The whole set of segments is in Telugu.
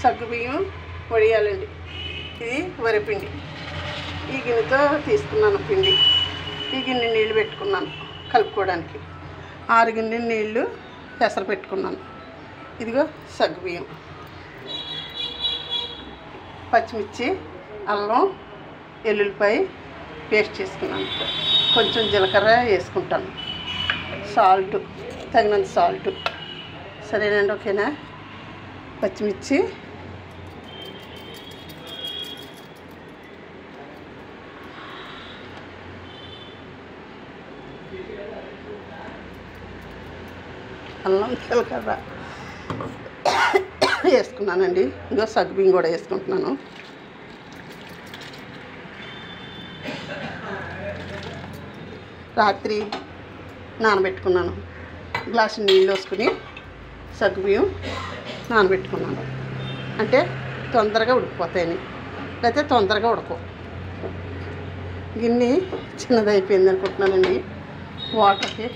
సగ్గుబియ్యం వడియాలండి. ఇది వరిపిండి. ఈ గిన్నెతో తీసుకున్నాను పిండి. ఈ గిన్నె నీళ్ళు పెట్టుకున్నాను కలుపుకోవడానికి. 6 గిన్నె నీళ్ళు పెసర పెట్టుకున్నాను. ఇదిగో సగ్గుబియ్యం, పచ్చిమిర్చి, అల్లం, ఎల్లుల్లిపాయ పేస్ట్ చేసుకున్నాను. కొంచెం జీలకర్ర వేసుకుంటాను. సాల్ట్, తగినంత సాల్ట్. సరేనండి, ఓకేనా? పచ్చిమిర్చి, అల్లం, జీలకర్ర వేసుకున్నానండి. ఇంకో సగ్గుబియ్యం కూడా వేసుకుంటున్నాను. రాత్రి నానబెట్టుకున్నాను. గ్లాసు నీళ్ళు వేసుకుని సగ్గుబియ్యం నానబెట్టుకున్నాను. అంటే తొందరగా ఉడికిపోతాయని, లేకపోతే తొందరగా ఉడకవు. గిన్నె చిన్నదైపోయింది అనుకుంటున్నానండి. వాటర్కి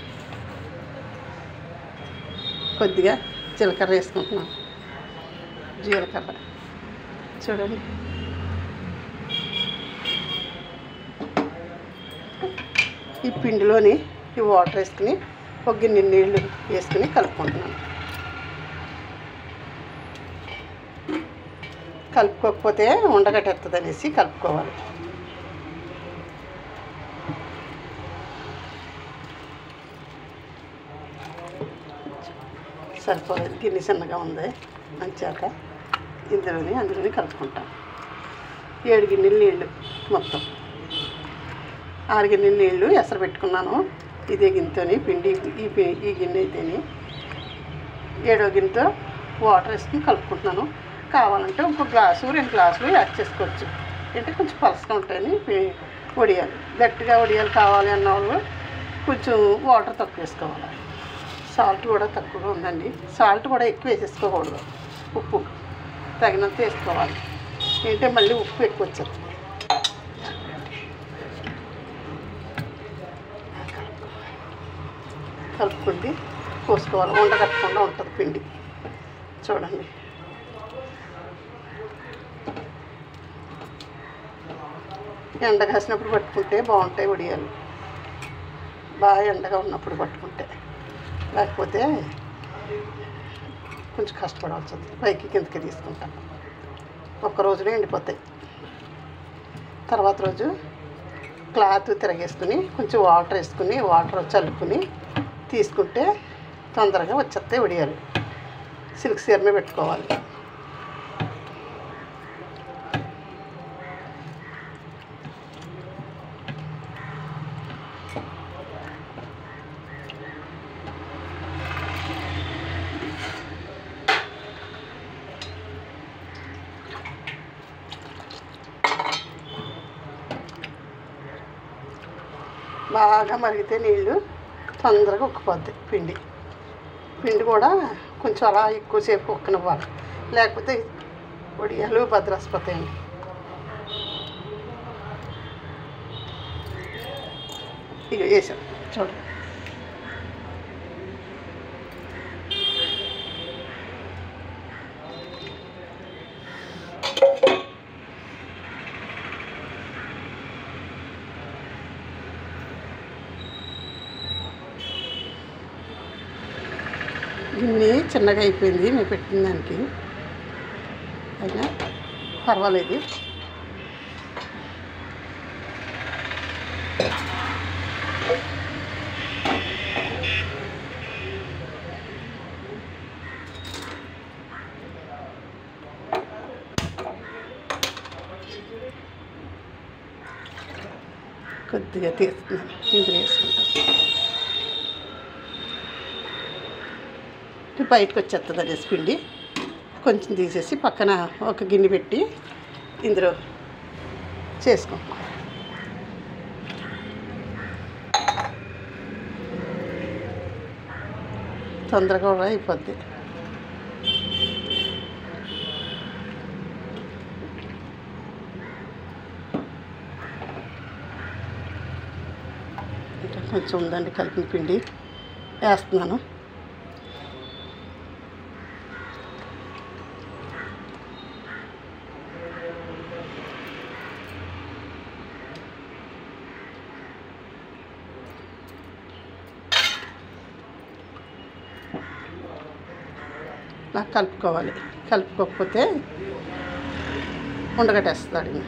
కొద్దిగా జీలకర్ర వేసుకుంటున్నాను. జీలకర్ర చూడండి. ఈ పిండిలోని ఈ వాటర్ వేసుకుని ఒక గిన్నె నీళ్ళు వేసుకుని కలుపుకుంటున్నాను. కలుపుకోకపోతే ఉండగట్టేస్తుంది అనేసి కలుపుకోవాలి. సరిపోలేదు, గిన్నె చిన్నగా ఉంది మంచాక అందులోని కలుపుకుంటాం. 7 గిన్నెలు నీళ్ళు, మొత్తం 6 గిన్నెలు నీళ్ళు ఎసరు పెట్టుకున్నాను. ఇదే గిన్నెతోని పిండి, ఈ గిన్నె అయితేని 7వ గిన్నెతో వాటర్ వేసుకుని కలుపుకుంటున్నాను. కావాలంటే ఇంకో గ్లాసు 2 గ్లాసులు యాడ్ చేసుకోవచ్చు. అంటే కొంచెం పలసగా ఉంటాయని వడియాలు, గట్టిగా వడియాలు కావాలి అన్న వాళ్ళు కొంచెం వాటర్ తక్కువ వేసుకోవాలి. సాల్ట్ కూడా తక్కువగా ఉందండి. సాల్ట్ కూడా ఎక్కువ వేసేసుకోకూడదు. ఉప్పు తగినంత వేసుకోవాలి. ఏంటంటే మళ్ళీ ఉప్పు ఎక్కువ వచ్చేది. కలుపుకుంది పోసుకోవాలి. ఉండగట్టకుండా ఉంటుంది పిండి. చూడండి, ఎండ కాసినప్పుడు పట్టుకుంటే బాగుంటాయి వడియాలు. బాగా ఎండగా ఉన్నప్పుడు పట్టుకుంటే, లేకపోతే కొంచెం కష్టపడాల్సి వస్తుంది. పైకి కిందకి తీసుకుంటాను. ఒక్క రోజులో ఎండిపోతాయి. తర్వాత రోజు క్లాత్ తిరగేసుకుని కొంచెం వాటర్ వేసుకుని వాటర్ చల్లుకుని తీసుకుంటే తొందరగా వచ్చేస్తాయి వడియాలు. సిల్క్ సీరమే పెట్టుకోవాలి. బాగా మరిగితే నీళ్ళు తొందరగా ఉక్కిపోద్ది. పిండి కూడా కొంచెం అలా ఎక్కువసేపు ఉక్కనివ్వాలి, లేకపోతే వడియాలు భద్రసిపోతాయండి. ఇక వేసాం చూడండి. గిన్నె చిన్నగా అయిపోయింది మేము పెట్టిన దానికి, అయినా పర్వాలేదు. కొద్దిగా తీస్తున్నాను, ఇందులో వేసుకుంటాను. బయటకు వచ్చేస్తుంది అనేసి పిండి కొంచెం తీసేసి పక్కన ఒక గిన్నె పెట్టి ఇందులో చేసుకుంటాం. తొందరగా కూడా అయిపోద్ది. కొంచెం ఉందండి కలిపిన పిండి వేస్తున్నాను. నాకు కలుపుకోవాలి. కలుపుకోకపోతే ఉండగట్టేస్తాడు.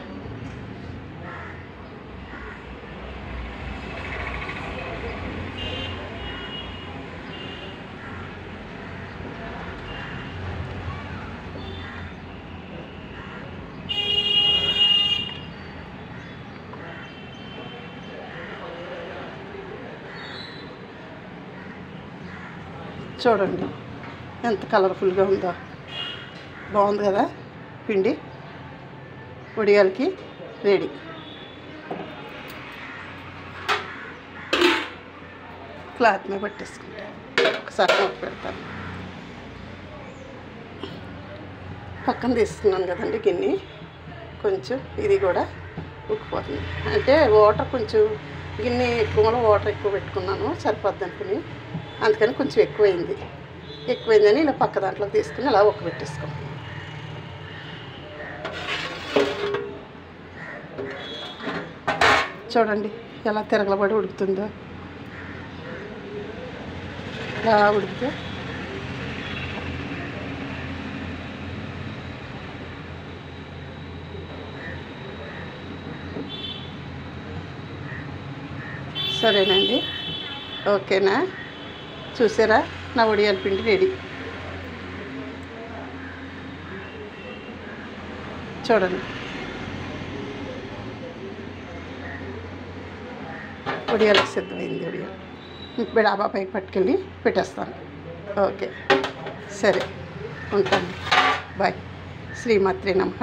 చూడండి ఎంత కలర్ఫుల్గా ఉందో, బాగుంది కదా. పిండి వడియాలకి రెడీ. క్లాత్ మీద పట్టేసుకుంటా. ఒకసారి మూత పెడతాను. పక్కన తీసుకున్నాను కదండి గిన్నె, కొంచెం ఇది కూడా ఉక్కిపోతుంది. అంటే వాటర్ కొంచెం గిన్నె ఎక్కువలో వాటర్ ఎక్కువ పెట్టుకున్నాను, సరిపోద్ది అనుకుని, అందుకని కొంచెం ఎక్కువైందని ఇలా పక్క దాంట్లోకి తీసుకుని అలా ఉక్క పెట్టేసుకోండి. చూడండి ఎలా తిరగలబడి ఉడుకుతుందో. ఇలా ఉడికితే సరేనండి. ఓకేనా? చూసారా, నా వడియాల పిండి రెడీ. చూడండి, వడియాలకు సిద్ధమైంది. వడియాలు ఇప్పుడు డాబా పైకి పట్టుకెళ్ళి పెట్టేస్తాను. ఓకే, సరే, ఉంటాను. బాయ్. శ్రీమాత్రే నమః.